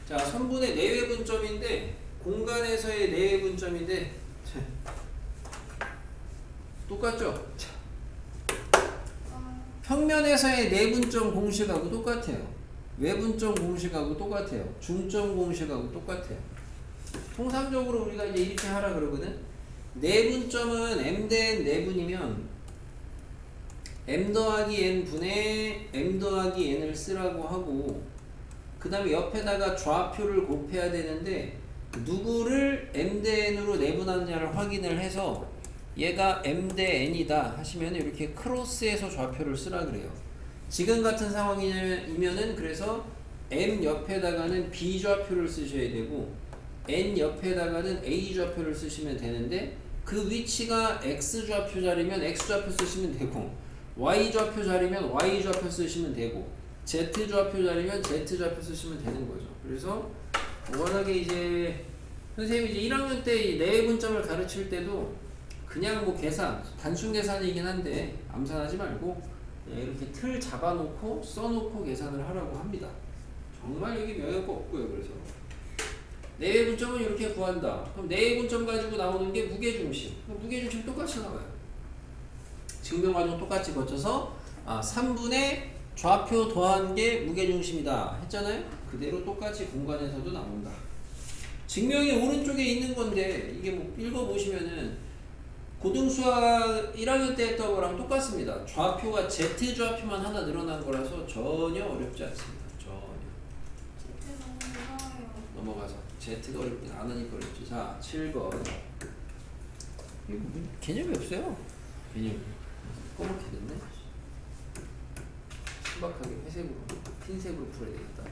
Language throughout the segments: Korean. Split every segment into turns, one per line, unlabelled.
자, 선분의 내외분점인데 공간에서의 내외분점인데 똑같죠? 평면에서의 내분점 공식하고 똑같아요. 외분점 공식하고 똑같아요. 중점 공식하고 똑같아요. 통상적으로 우리가 이제 이렇게 하라 그러거든. 내분점은 m 대 n 내분이면 m 더하기 n 분의 m 더하기 n을 쓰라고 하고, 그 다음에 옆에다가 좌표를 곱해야 되는데 누구를 m 대 n으로 내분하느냐를 확인을 해서 얘가 m 대 n이다 하시면 이렇게 크로스해서 좌표를 쓰라 그래요. 지금 같은 상황이면은 그래서 m 옆에다가는 b 좌표를 쓰셔야 되고 n 옆에다가는 a 좌표를 쓰시면 되는데, 그 위치가 x 좌표 자리면 x 좌표 쓰시면 되고 y 좌표 자리면 y 좌표 쓰시면 되고 z 좌표 자리면 z 좌표 쓰시면 되는 거죠. 그래서 워낙에 이제 선생님이 이제 1학년 때 내분점을 가르칠 때도 그냥 뭐 계산, 단순 계산이긴 한데 암산하지 말고 이렇게 틀 잡아놓고 써놓고 계산을 하라고 합니다. 정말 여기 영향가 없고요. 그래서 내외분점은 이렇게 구한다. 그럼 내외분점 가지고 나오는 게 무게중심. 무게중심 똑같이 나와요. 증명과정 똑같이 거쳐서 3분의 좌표 더한 게 무게중심이다 했잖아요. 그대로 똑같이 공간에서도 나온다. 증명이 오른쪽에 있는 건데 이게 뭐 읽어보시면은 고등수학 1학년 때 했던 거랑 똑같습니다. 좌표가 Z 좌표만 하나 늘어난 거라서 전혀 어렵지 않습니다. 전혀. 넘어가서 Z가 어렵긴 안 하니까 어렵지. 자, 7번. 이거 개념이 없어요. 개념이. 꺼멓게 됐네. 신박하게 회색으로, 흰색으로 풀어야 되겠다.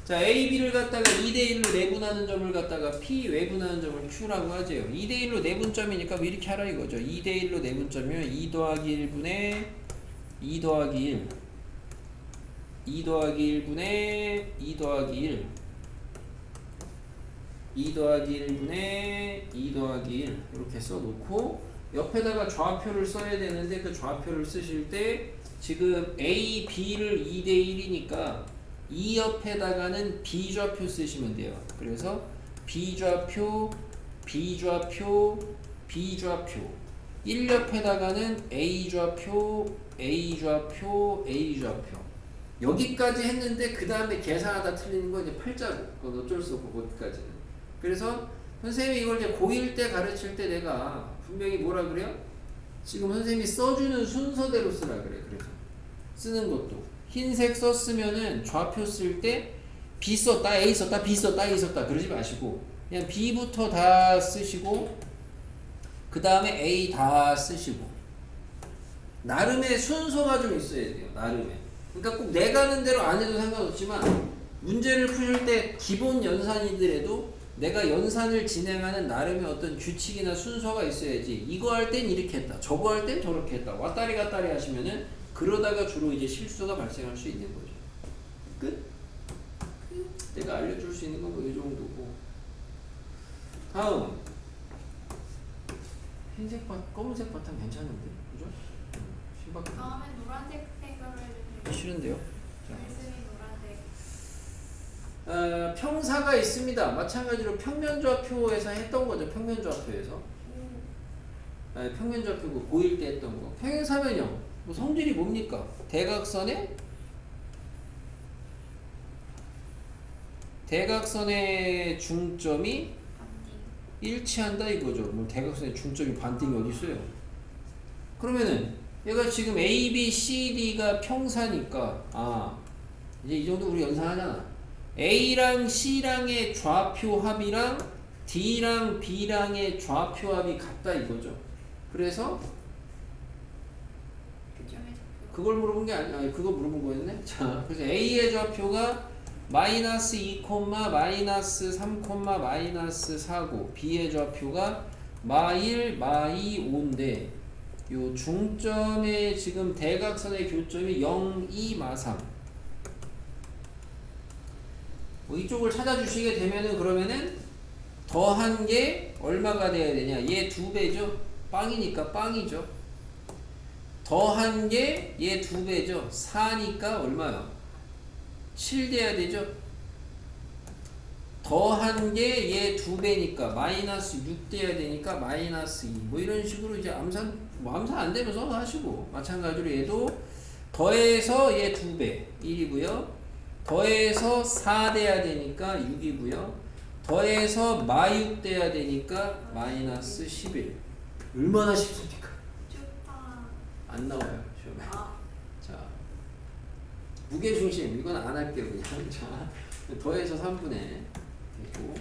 자, A, B를 갖다가 2대1로 내분하는 점을 갖다가 P 외분하는 점을 Q라고 하죠. 2대1로 내분점이니까 뭐 이렇게 하라 이거죠. 2대1로 내분점이면 2 더하기 1분의 2 더하기 1 2 더하기 1분의 2 더하기 1 2 더하기 1분의 2 더하기 1 이렇게 써놓고 옆에다가 좌표를 써야 되는데 그 좌표를 쓰실 때 지금 A, B를 2대1이니까 이 옆에다가는 B좌표 쓰시면 돼요. 그래서 B좌표, B좌표, B좌표 1옆에다가는 A좌표, A좌표, A좌표 여기까지 했는데 그 다음에 계산하다 틀리는 거 이제 팔자고 그건 어쩔 수 없고 거기까지는. 그래서 선생님이 이걸 이제 고1 때 가르칠 때 내가 분명히 뭐라 그래요? 지금 선생님이 써주는 순서대로 쓰라 그래. 그래서 쓰는 것도 흰색 썼으면은 좌표 쓸 때 B 썼다, A 썼다, B 썼다, A 썼다 그러지 마시고 그냥 B부터 다 쓰시고 그 다음에 A 다 쓰시고 나름의 순서가 좀 있어야 돼요. 나름의. 그러니까 꼭 내가 하는 대로 안 해도 상관없지만 문제를 푸실 때 기본 연산이더라도 내가 연산을 진행하는 나름의 어떤 규칙이나 순서가 있어야지. 이거 할 땐 이렇게 했다, 저거 할 땐 저렇게 했다 왔다리 갔다리 하시면은 그러다가 주로 이제 실수가 발생할 수 있는 거죠. 끝? 내가 알려줄 수 있는 건 뭐 이 정도고. 다음 흰색 바, 검은색 바탕 괜찮은데, 그죠? 신박한.
다음에 노란색 해결을 해주세요.
싫은데요?
글쓰기 노란색.
평사가 있습니다. 마찬가지로 평면좌표에서 했던 거죠. 평면좌표에서. 평면좌표고 고1 때 했던 거. 평행사면형. 뭐 성질이 뭡니까? 대각선의 중점이 일치한다 이거죠. 뭐 대각선의 중점이 반띵이 어디 있어요? 그러면은 얘가 지금 A, B, C, D가 평사니까 이제 이 정도 우리 연산하잖아. A랑 C랑의 좌표 합이랑 D랑 B랑의 좌표 합이 같다 이거죠. 그래서 그걸 물어본 게 아니야. 그거 물어본 거였네. 자, 그래서 A의 좌표가 마이너스 2, 마이너스 3, 마이너스 4고 B의 좌표가 마1, 마2, 5인데 요 중점의 지금 대각선의 교점이 0, 2, 마3 뭐 이쪽을 찾아주시게 되면은 그러면은 더한 게 얼마가 돼야 되냐? 얘 2배죠? 빵이니까 빵이죠. 더한 게 얘 2배죠. 4니까 얼마요? 7 돼야 되죠. 더한 게 얘 2배니까 마이너스 6 돼야 되니까 마이너스 2. 뭐 이런 식으로 이제 암산, 뭐 암산 안 되면 써서 하시고, 마찬가지로 얘도 더해서 얘 2배 1이고요. 더해서 4 돼야 되니까 6이고요. 더해서 마6 돼야 되니까 마이너스 11. 얼마나 쉽습니까?
좋다.
안 나와요 시험에.
아,
자, 무게중심 이건 안 할게요 그냥. 자, 더해서 3분의 되고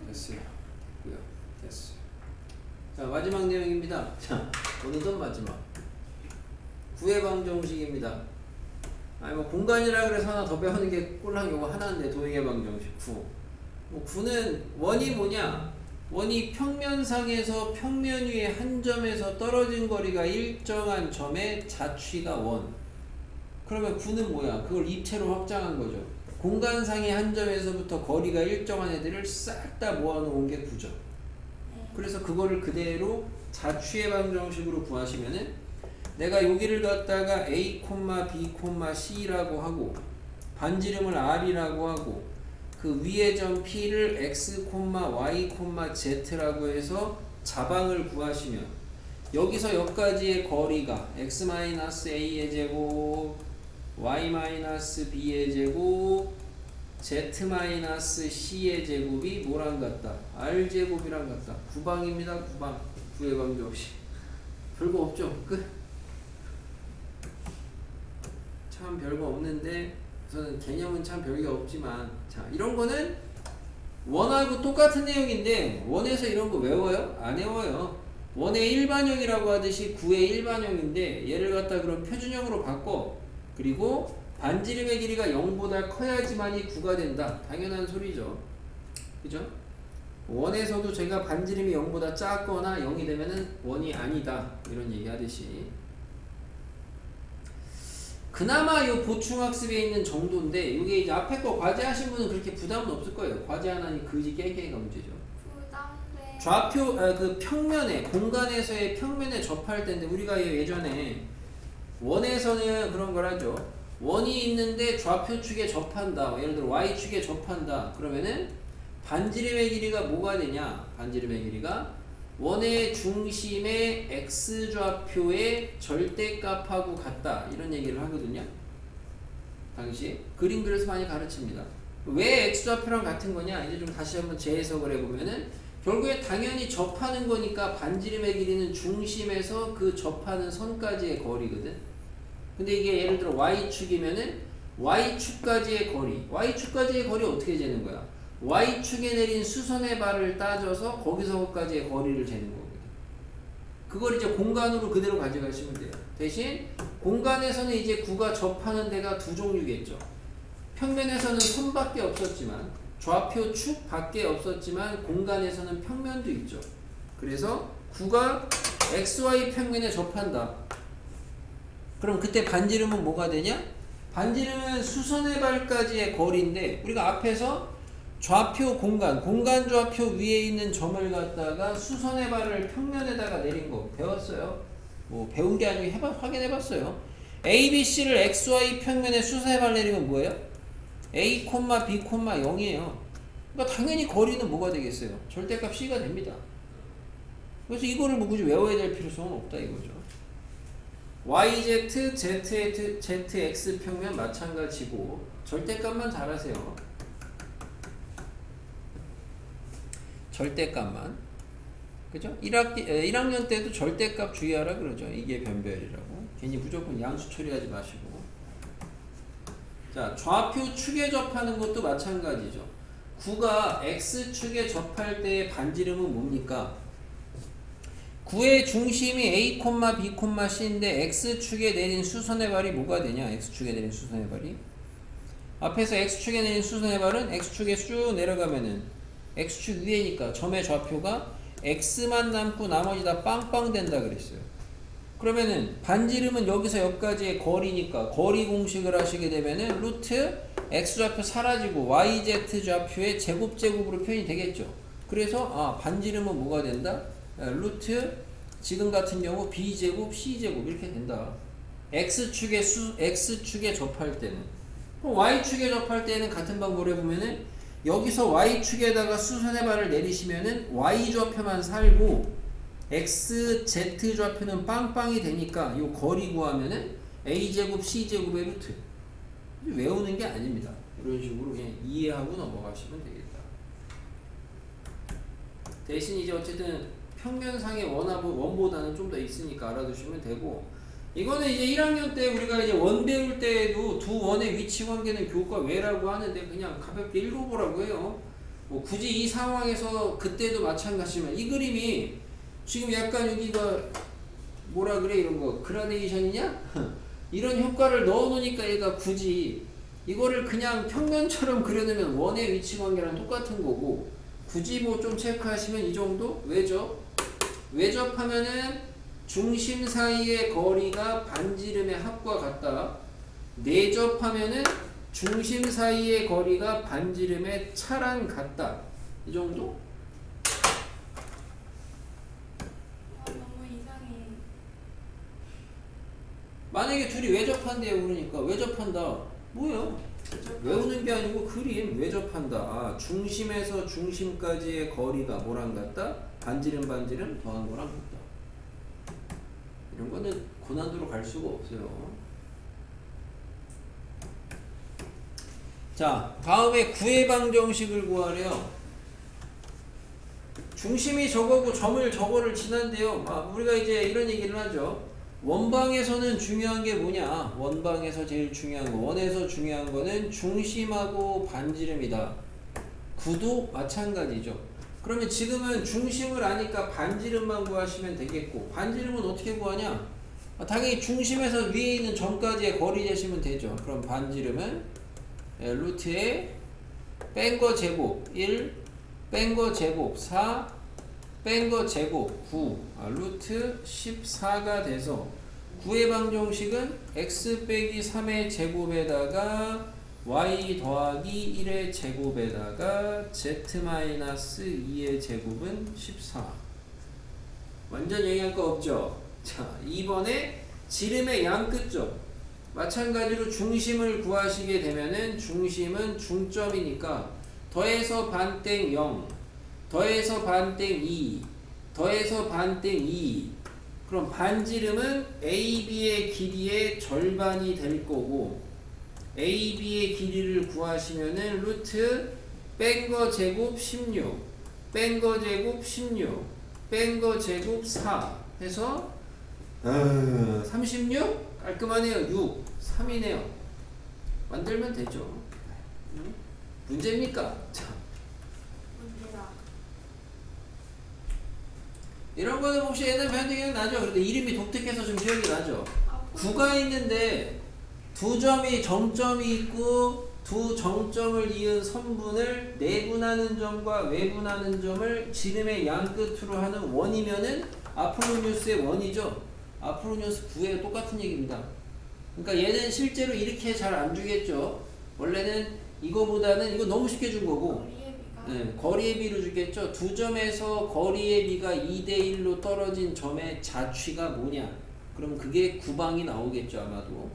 됐어요. 됐고요. 됐어요. 자, 마지막 내용입니다. 자, 어느덧 마지막 구해방정식입니다. 아니 뭐 공간이라 그래서 하나 더 배우는 게 꼴랑 요거 하나인데 도형해방정식 9. 뭐 9는 원이 뭐냐? 원이 평면상에서 평면 위에 한 점에서 떨어진 거리가 일정한 점의 자취가 원. 그러면 9는 뭐야? 그걸 입체로 확장한 거죠. 공간상의 한 점에서부터 거리가 일정한 애들을 싹 다 모아놓은 게 9죠.
네.
그래서 그거를 그대로 자취의 방정식으로 구하시면은 내가 여기를 갖다가 A, B, C라고 하고 반지름을 R이라고 하고 그 위의 점 P를 X, Y, Z라고 해서 자방을 구하시면 여기서 여기까지의 거리가 X-A의 제곱, Y-B의 제곱, Z-C의 제곱이 뭐랑 같다? R제곱이랑 같다. 9방입니다. 9방. 구의 방정식. 별거 없죠? 끝. 참 별거 없는데 우선은 개념은 참 별게 없지만 자 이런 거는 원하고 똑같은 내용인데 원에서 이런 거 외워요? 안 외워요. 원의 일반형이라고 하듯이 9의 일반형인데 얘를 갖다 그럼 표준형으로 바꿔. 그리고 반지름의 길이가 0보다 커야지만이 9가 된다. 당연한 소리죠. 그죠? 원에서도 제가 반지름이 0보다 작거나 0이 되면은 원이 아니다. 이런 얘기 하듯이. 그나마 요 보충학습에 있는 정도인데 이게 이제 앞에 거 과제하신 분은 그렇게 부담은 없을 거예요. 과제 하나니 그지 깨깨가 문제죠.
부담돼.
좌표 그 평면에 공간에서의 평면에 접할 때인데 우리가 예전에 원에서는 그런 걸 하죠. 원이 있는데 좌표 축에 접한다. 예를 들어 y축에 접한다. 그러면은 반지름의 길이가 뭐가 되냐? 반지름의 길이가 원의 중심의 x좌표의 절대값하고 같다. 이런 얘기를 하거든요. 당시 그림 그려서 많이 가르칩니다. 왜 x좌표랑 같은 거냐? 이제 좀 다시 한번 재해석을 해보면은 결국에 당연히 접하는 거니까 반지름의 길이는 중심에서 그 접하는 선까지의 거리거든. 근데 이게 예를 들어 y축이면은 y축까지의 거리. y축까지의 거리 어떻게 재는 거야? y축에 내린 수선의 발을 따져서 거기서까지의 거리를 재는 거거든. 그걸 이제 공간으로 그대로 가져가시면 돼요. 대신 공간에서는 이제 9가 접하는 데가 두 종류겠죠. 평면에서는 선밖에 없었지만 좌표 축 밖에 없었지만 공간에서는 평면도 있죠. 그래서 9가 XY 평면에 접한다. 그럼 그때 반지름은 뭐가 되냐? 반지름은 수선의 발까지의 거리인데 우리가 앞에서 좌표 공간 좌표 위에 있는 점을 갖다가 수선의 발을 평면에다가 내린 거 배웠어요. 뭐 배운 게 아니고 확인해봤어요. A, B, C를 XY 평면에 수선의 발 내리면 뭐예요? A, B, 0이에요. 그러니까 당연히 거리는 뭐가 되겠어요? 절대값 C가 됩니다. 그래서 이거를 뭐 굳이 외워야 될 필요성은 없다 이거죠. YZ, ZX 평면 마찬가지고 절대값만 잘 하세요. 절대값만. 그죠? 1학년 때도 절대값 주의하라 그러죠. 이게 변별이라고. 괜히 무조건 양수 처리하지 마시고. 자, 좌표 축에 접하는 것도 마찬가지죠. 9가 X축에 접할 때의 반지름은 뭡니까? 9의 중심이 A, B, C인데 X축에 내린 수선의 발이 뭐가 되냐? X축에 내린 수선의 발이. 앞에서 X축에 내린 수선의 발은 X축에 쭉 내려가면은 X축 위에니까 점의 좌표가 X만 남고 나머지 다 빵빵 된다 그랬어요. 그러면은 반지름은 여기서 여기까지의 거리니까 거리 공식을 하시게 되면은 루트 X좌표 사라지고 YZ 좌표의 제곱으로 표현이 되겠죠. 그래서 반지름은 뭐가 된다? 루트 지금 같은 경우 B제곱 C제곱 이렇게 된다. X축에 접할 때는. 그럼 Y축에 접할 때는 같은 방법으로 해보면은 여기서 Y축에다가 수선의 발을 내리시면은 Y좌표만 살고 X, Z 좌표는 빵빵이 되니까 이 거리 구하면은 A제곱, C제곱의 루트. 외우는 게 아닙니다. 이런 식으로 그냥 이해하고 넘어가시면 되겠다. 대신 이제 어쨌든 평면상의 원보다는 좀 더 있으니까 알아두시면 되고, 이거는 이제 1학년 때 우리가 이제 원 배울 때에도 두 원의 위치 관계는 교과 외라고 하는데 그냥 가볍게 읽어보라고 해요. 뭐 굳이 이 상황에서 그때도 마찬가지지만 이 그림이 지금 약간 여기가 뭐라 그래 이런 거 그라데이션이냐? 이런 효과를 넣어놓으니까 얘가 굳이 이거를 그냥 평면처럼 그려내면 원의 위치 관계랑 똑같은 거고, 굳이 뭐 좀 체크하시면 이 정도? 외접하면은 중심 사이의 거리가 반지름의 합과 같다. 내접하면은 중심 사이의 거리가 반지름의 차랑 같다. 이 정도?
너무 이상해.
만약에 둘이 외접한대요. 그러니까 외접한다. 뭐예요? 외우는 게 아니고 그림 외접한다. 중심에서 중심까지의 거리가 뭐랑 같다? 반지름 더한 거랑 같다. 이런 거는 고난도로 갈 수가 없어요. 자, 다음에 구의 방정식을 구하래요. 중심이 저거고 점을 저거를 지난데요. 우리가 이제 이런 얘기를 하죠. 원방에서는 중요한 게 뭐냐? 원방에서 제일 중요한 거, 원에서 중요한 거는 중심하고 반지름이다. 구도 마찬가지죠. 그러면 지금은 중심을 아니까 반지름만 구하시면 되겠고, 반지름은 어떻게 구하냐? 당연히 중심에서 위에 있는 점까지의 거리 재시면 되죠. 그럼 반지름은 루트에 뺀 거 제곱 1, 뺀 거 제곱 4, 뺀 거 제곱 9, 루트 14가 돼서 구의 방정식은 x 빼기 3의 제곱에다가 y 더하기 1의 제곱에다가 z 마이너스 2의 제곱은 14. 완전 영향 거 없죠? 자, 2번에 지름의 양 끝점. 마찬가지로 중심을 구하시게 되면은 중심은 중점이니까 더해서 반땡 0, 더해서 반땡 2, 더해서 반땡 2. 그럼 반지름은 AB의 길이의 절반이 될 거고, AB의 길이를 구하시면은 루트 뺀 거 제곱 16, 뺀 거 제곱 16, 뺀 거 제곱 4 해서 36? 깔끔하네요. 6, 3이네요. 만들면 되죠. 문제입니까? 자,
문제다.
이런 거는 혹시 옛날 배운 기억 나죠? 그런데 이름이 독특해서 좀 기억이 나죠? 구가 있는데 두 점이 정점이 있고 두 정점을 이은 선분을 내분하는 점과 외분하는 점을 지름의 양 끝으로 하는 원이면은 아폴로니우스의 원이죠. 아폴로니우스 9에 똑같은 얘기입니다. 그러니까 얘는 실제로 이렇게 잘 안 주겠죠. 원래는 이거보다는 이거 너무 쉽게 준 거고,
거리의 비가
네, 거리의 비로 주겠죠. 두 점에서 거리의 비가 2대1로 떨어진 점의 자취가 뭐냐? 그럼 그게 9방이 나오겠죠. 아마도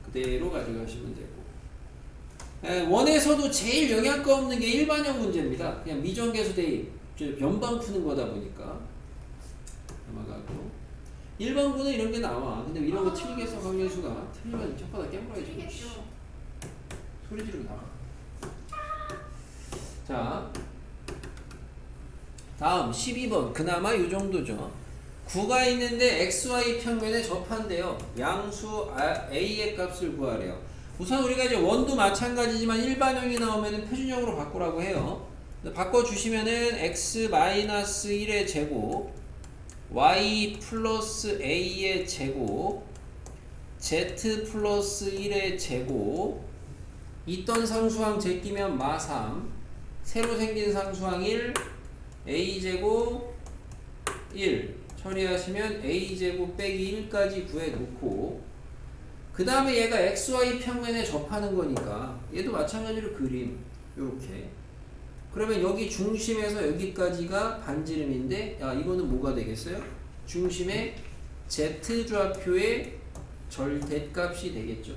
그대로 가져가시면 되고, 원에서도 제일 영양가 없는 게 일반형 문제입니다. 그냥 미정계수 대입 변방 푸는 거다 보니까 넘어가고, 일반고는 이런 게 나와. 근데 이런 거 틀리게 해서 강렬수가 틀리면 혓바닥 깨물어야지.
틀리겠죠.
소리 지르고 나가. 자, 다음 12번. 그나마 요 정도죠. 9가 있는데 xy 평면에 접한대요. 양수 a의 값을 구하래요. 우선 우리가 이제 원도 마찬가지지만 일반형이 나오면 표준형으로 바꾸라고 해요. 바꿔주시면은 x-1의 제곱, y 플러스 a의 제곱, z 플러스 1의 제곱, 있던 상수항 제끼면 마3, 새로 생긴 상수항 1, a제곱 1 처리하시면 a제곱 빼기 1까지 구해놓고, 그 다음에 얘가 xy 평면에 접하는 거니까 얘도 마찬가지로 그림 요렇게. 그러면 여기 중심에서 여기까지가 반지름인데, 이거는 뭐가 되겠어요? 중심의 Z좌표의 절대값이 되겠죠.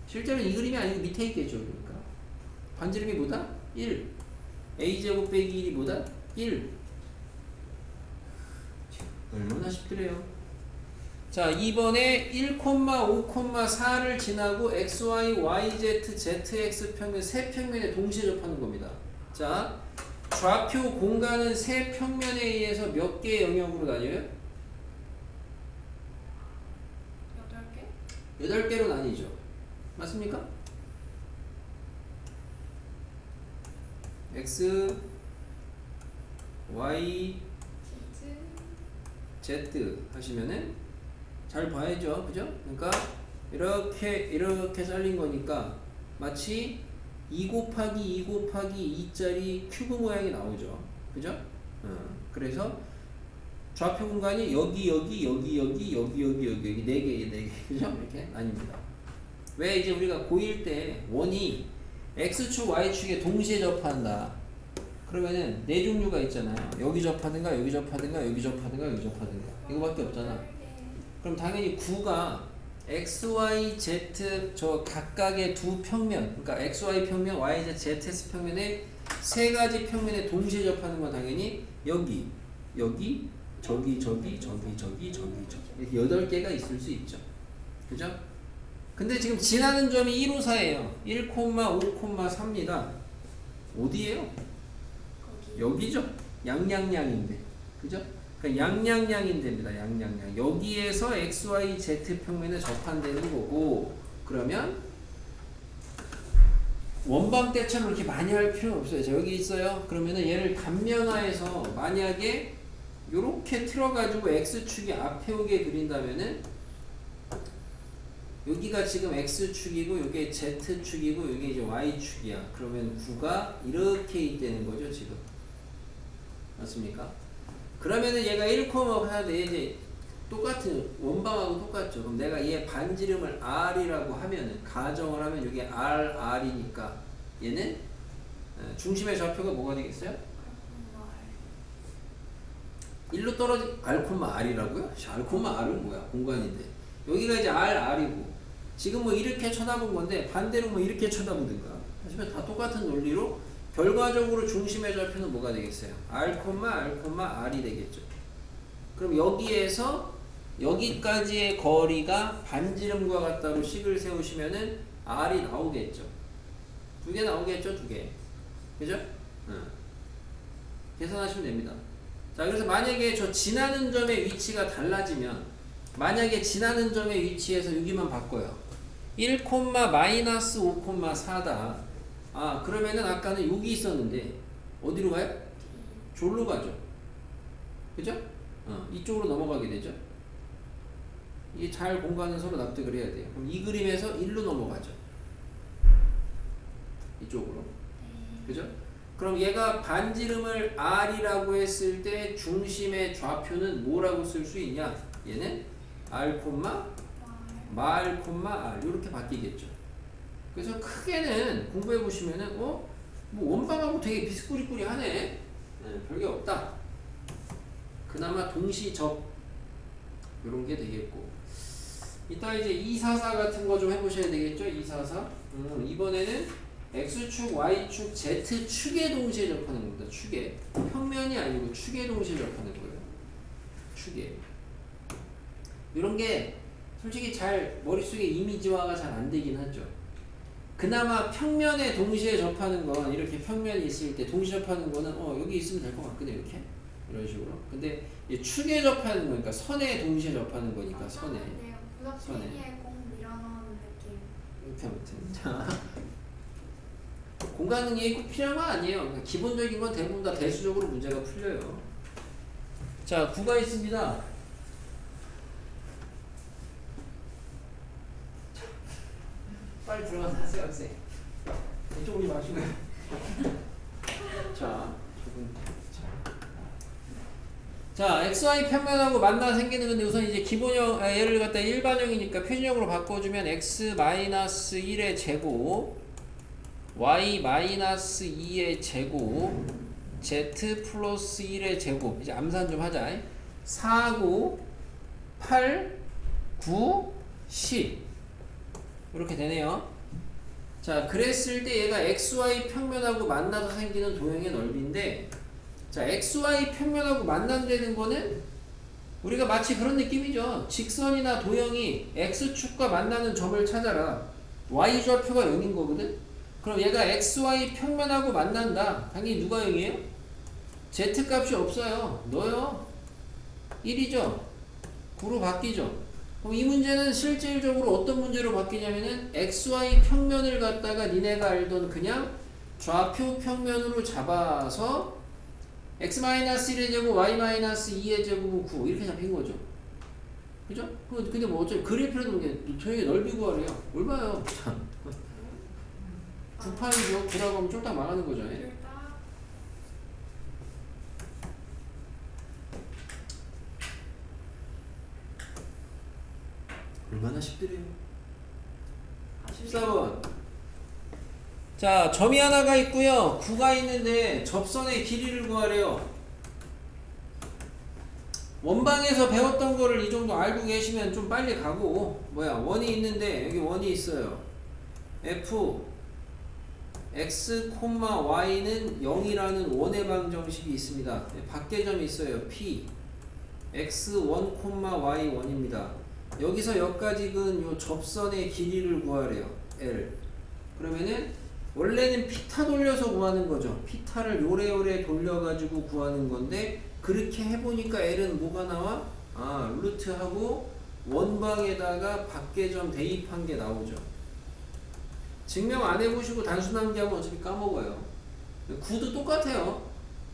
실제로 이 그림이 아니고 밑에 있겠죠. 그러니까 반지름이 뭐다? 1. a제곱 빼기 1이 뭐다? 1. 얼마나 쉽더래요. 자, 이번에 1,5,4를 지나고 xy, yz, zx 평면 세 평면에 동시에 접하는 겁니다. 자, 좌표 공간은 세 평면에 의해서 몇 개의 영역으로 나뉘어요?
8개?
8개로 나뉘죠. 맞습니까? x, y, z 하시면은 잘 봐야죠. 그죠? 그러니까 이렇게 잘린 거니까 마치 2 곱하기 2 곱하기 2짜리 큐브 모양이 나오죠. 그죠? 그래서 좌표 공간이 여기 4개. 그죠? 이렇게 아닙니다. 왜 이제 우리가 고1 때 원이 x축, y축에 동시에 접한다. 그러면은 네 종류가 있잖아요. 여기 접하든가, 여기 접하든가, 여기 접하든가, 여기 접하든가. 이거밖에 없잖아. 그럼 당연히 9가 x, y, z 저 각각의 두 평면, 그러니까 x, y 평면, y, z, z, x 평면에 세 가지 평면에 동시에 접하는 건 당연히 여기, 저기, 이렇게 8개가 있을 수 있죠. 그죠? 근데 지금 지나는 점이 154예요. 1,5,4입니다. 어디예요?
거기.
여기죠. 양양양인데. 그죠? 그러니까 양양양인데입니다. 양양양. 여기에서 x, y, z 평면에 접한다는 거고, 그러면 원방 때처럼 이렇게 많이 할 필요는 없어요. 자, 여기 있어요. 그러면은 얘를 단면화해서 만약에 요렇게 틀어가지고 x축이 앞에 오게 그린다면은 여기가 지금 x축이고 요게 z축이고 요게 이제 y축이야. 그러면 9가 이렇게 있다는 거죠, 지금. 맞습니까? 그러면은 얘가 1,5 이제 똑같은 원방하고 똑같죠. 그럼 내가 얘 반지름을 r이라고 하면은 가정을 하면 이게 r이니까 얘는 중심의 좌표가 뭐가 되겠어요? 1로 떨어진 r이라고요? r은 뭐야? 공간인데 여기가 이제 r이고 지금 뭐 이렇게 쳐다본 건데 반대로 뭐 이렇게 쳐다보든가 하시면 다 똑같은 논리로 결과적으로 중심의 좌표는 뭐가 되겠어요? r이 되겠죠. 그럼 여기에서 여기까지의 거리가 반지름과 같다로 식을 세우시면은 r이 나오겠죠. 2개 나오겠죠, 2개. 그죠? 계산하시면 됩니다. 자, 그래서 만약에 저 지나는 점의 위치가 달라지면 만약에 지나는 점의 위치에서 여기만 바꿔요. 1,-5,4다. 아, 그러면은 아까는 여기 있었는데 어디로 가요? 졸로 가죠. 그죠? 이쪽으로 넘어가게 되죠. 이게 잘 공간은 서로 납득을 해야 돼요. 그럼 이 그림에서 1로 넘어가죠. 이쪽으로. 그죠? 그럼 얘가 반지름을 r이라고 했을 때 중심의 좌표는 뭐라고 쓸 수 있냐? 얘는 r, r 이렇게 바뀌겠죠. 그래서 크게는 공부해 보시면은 뭐 원방하고 되게 비스꾸리꾸리하네. 네, 별게 없다. 그나마 동시접 이런 게 되겠고. 이따 이제 244 같은 거 좀 해보셔야 되겠죠. 244. 이번에는 x축, y축, z축에 동시에 접하는 겁니다. 축에. 평면이 아니고 축에 동시에 접하는 거예요. 축에. 이런 게 솔직히 잘 머릿속에 이미지화가 잘 안 되긴 하죠. 그나마 평면에 동시에 접하는 건 이렇게 평면이 있을 때 동시에 접하는 거는 여기 있으면 될 것 같거든요. 이렇게. 이런 식으로. 근데 이 축에 접하는 거니까 선에 동시에 접하는 거니까 선에.
구석탱이에 공 밀어넣은 느낌.
이렇게 아무튼. 자. 공간 능력이 꼭 필요한 건 아니에요. 그러니까 기본적인 건 대부분 다 대수적으로 문제가 풀려요. 자, 9가 있습니다. 빨리 들어가서 하세요, 학생. 이쪽 오지 마시고요. 자, 자, xy 평면하고 만나 생기는 건데 우선 이제 기본형, 얘를 갖다 일반형이니까 표준형으로 바꿔주면 x-1의 제곱 y-2의 제곱 z 플러스 1의 제곱 이제 암산 좀 하자. 4고 8, 9, 10 이렇게 되네요. 자, 그랬을 때 얘가 XY 평면하고 만나서 생기는 도형의 넓이인데, 자, XY 평면하고 만난다는 거는 우리가 마치 그런 느낌이죠. 직선이나 도형이 X축과 만나는 점을 찾아라. Y좌표가 0인 거거든. 그럼 얘가 XY 평면하고 만난다. 당연히 누가 0이에요? Z값이 없어요. 넣어요. 1이죠. 9로 바뀌죠. 그럼 이 문제는 실질적으로 어떤 문제로 바뀌냐면은 XY 평면을 갖다가 니네가 알던 그냥 좌표 평면으로 잡아서 x-1의 제곱, y-2의 제곱은 9 이렇게 잡힌 거죠. 그죠? 근데 뭐 어차피 그릴 필요도 없는 게 도형의 넓이 구하래요. 얼마요? 9파이죠. 9라고 하면 쫄딱 망하는 거죠. 얼마나 쉽더래요. 14번. 자, 점이 하나가 있고요. 9가 있는데 접선의 길이를 구하래요. 원방에서 배웠던 거를 이 정도 알고 계시면 좀 빨리 가고, 원이 있는데 여기 원이 있어요. f x, y는 0이라는 원의 방정식이 있습니다. 밖에 점이 있어요. p x1, y1입니다. 여기서 여기까지 근 요 접선의 길이를 구하래요. L. 그러면은 원래는 피타 돌려서 구하는 거죠. 피타를 요래요래 돌려가지고 구하는 건데, 그렇게 해보니까 L은 뭐가 나와? 루트하고 원방에다가 밖에 점 대입한 게 나오죠. 증명 안 해보시고 단순함기 하면 어차피 까먹어요. 9도 똑같아요.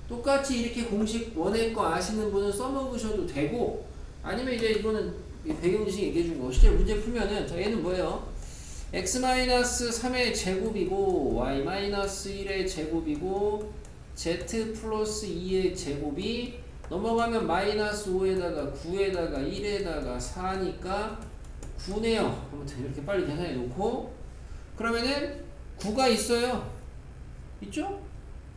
똑같이 이렇게 공식 원의 거 아시는 분은 써먹으셔도 되고, 아니면 이제 이거는 배경지식 얘기해주고, 실제 문제 풀면은, 자, 얘는 뭐예요? x-3의 제곱이고, y-1의 제곱이고, z 플러스 2의 제곱이 넘어가면 마이너스 5에다가 9에다가 1에다가 4니까 9네요. 아무튼 이렇게 빨리 계산해 놓고, 그러면은 9가 있어요. 있죠?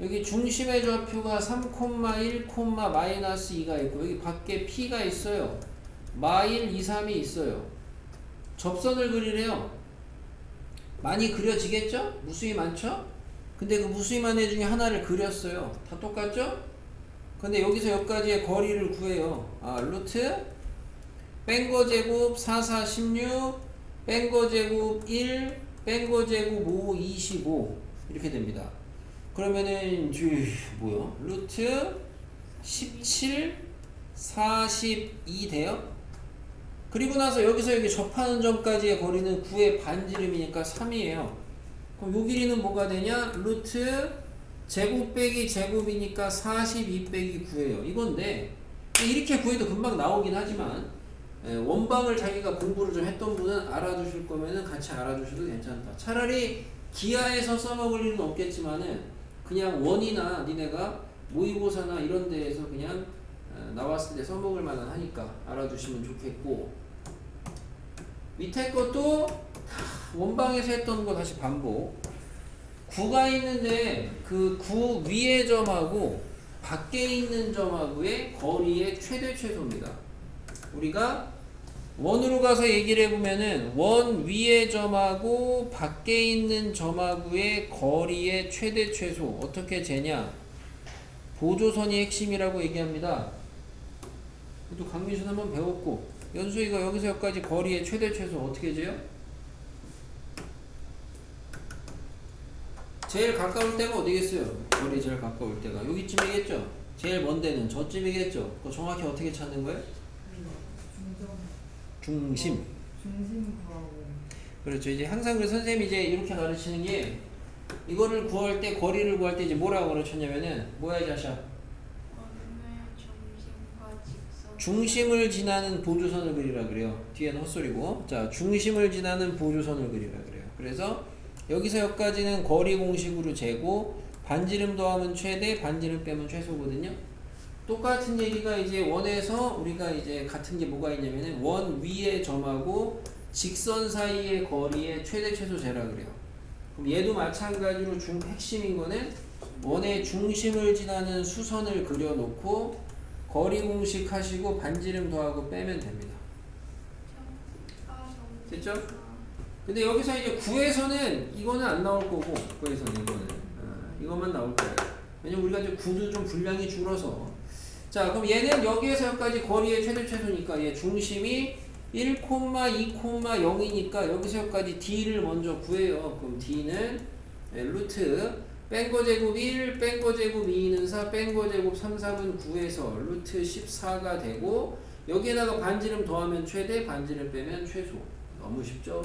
여기 중심의 좌표가 3,1, 마이너스 2가 있고, 여기 밖에 p가 있어요. 마일 2, 3이 있어요. 접선을 그리래요. 많이 그려지겠죠? 무수히 많죠? 근데 그 무수히만 애 중에 하나를 그렸어요. 다 똑같죠? 근데 여기서 여기까지의 거리를 구해요. 루트 뺀 거 제곱 4, 4, 16 뺀 거 제곱 1 뺀 거 제곱 5, 25 이렇게 됩니다. 그러면은 뭐야? 루트 17 42 돼요? 그리고 나서 여기서 여기 접하는 점까지의 거리는 9의 반지름이니까 3이에요. 그럼 요 길이는 뭐가 되냐? 루트 제곱 빼기 제곱이니까 42 빼기 9예요. 이건데 이렇게 구해도 금방 나오긴 하지만, 원방을 자기가 공부를 좀 했던 분은 알아두실 거면은 같이 알아두셔도 괜찮다. 차라리 기하에서 써먹을 일은 없겠지만은 그냥 원이나 니네가 모의고사나 이런 데에서 그냥 나왔을 때 써먹을 만한 하니까 알아두시면 좋겠고, 밑에 것도 원방에서 했던 거 다시 반복. 9가 있는데 그 9 위의 점하고 밖에 있는 점하고의 거리의 최대 최소입니다. 우리가 원으로 가서 얘기를 해보면은 원 위의 점하고 밖에 있는 점하고의 거리의 최대 최소 어떻게 재냐? 보조선이 핵심이라고 얘기합니다. 또 강민수는 한번 배웠고, 연수이가 여기서 여기까지 거리의 최대 최소 어떻게 재요? 제일 가까울 때가 어디겠어요? 거리 제일 가까울 때가 여기쯤이겠죠? 제일 먼 데는 저쯤이겠죠? 그거 정확히 어떻게 찾는 거예요? 중심.
중심 구하고.
그렇죠. 이제 항상 그 선생님이 이제 이렇게 가르치는 게, 이거를 구할 때, 거리를 구할 때 이제 뭐라고 가르쳤냐면은, 뭐야 이 자샤?
중심과 직선.
중심을 지나는 보조선을 그리라 그래요. 뒤에는 헛소리고. 자, 중심을 지나는 보조선을 그리라 그래요. 그래서 여기서 여기까지는 거리 공식으로 재고, 반지름 더하면 최대, 반지름 빼면 최소거든요. 똑같은 얘기가 이제 원에서 우리가 이제 같은 게 뭐가 있냐면은, 원 위의 점하고 직선 사이의 거리의 최대 최소 재라 그래요. 그럼 얘도 마찬가지로 핵심인 거는 원의 중심을 지나는 수선을 그려놓고 거리 공식 하시고 반지름 더하고 빼면 됩니다. 됐죠? 근데 여기서 이제 9에서는 이거는 안 나올 거고 9에서는 이것만 나올 거예요. 왜냐면 우리가 이제 9도 좀 분량이 줄어서. 자, 그럼 얘는 여기에서 여기까지 거리의 최대 최소니까 얘 중심이 1,2,0이니까 여기서 여기까지 D를 먼저 구해요. 그럼 D는 루트 뺀 거 제곱 1, 뺀 거 제곱 2는 4, 뺀 거 제곱 3, 3은 9에서 루트 14가 되고 여기에다가 반지름 더하면 최대, 반지름 빼면 최소. 너무 쉽죠?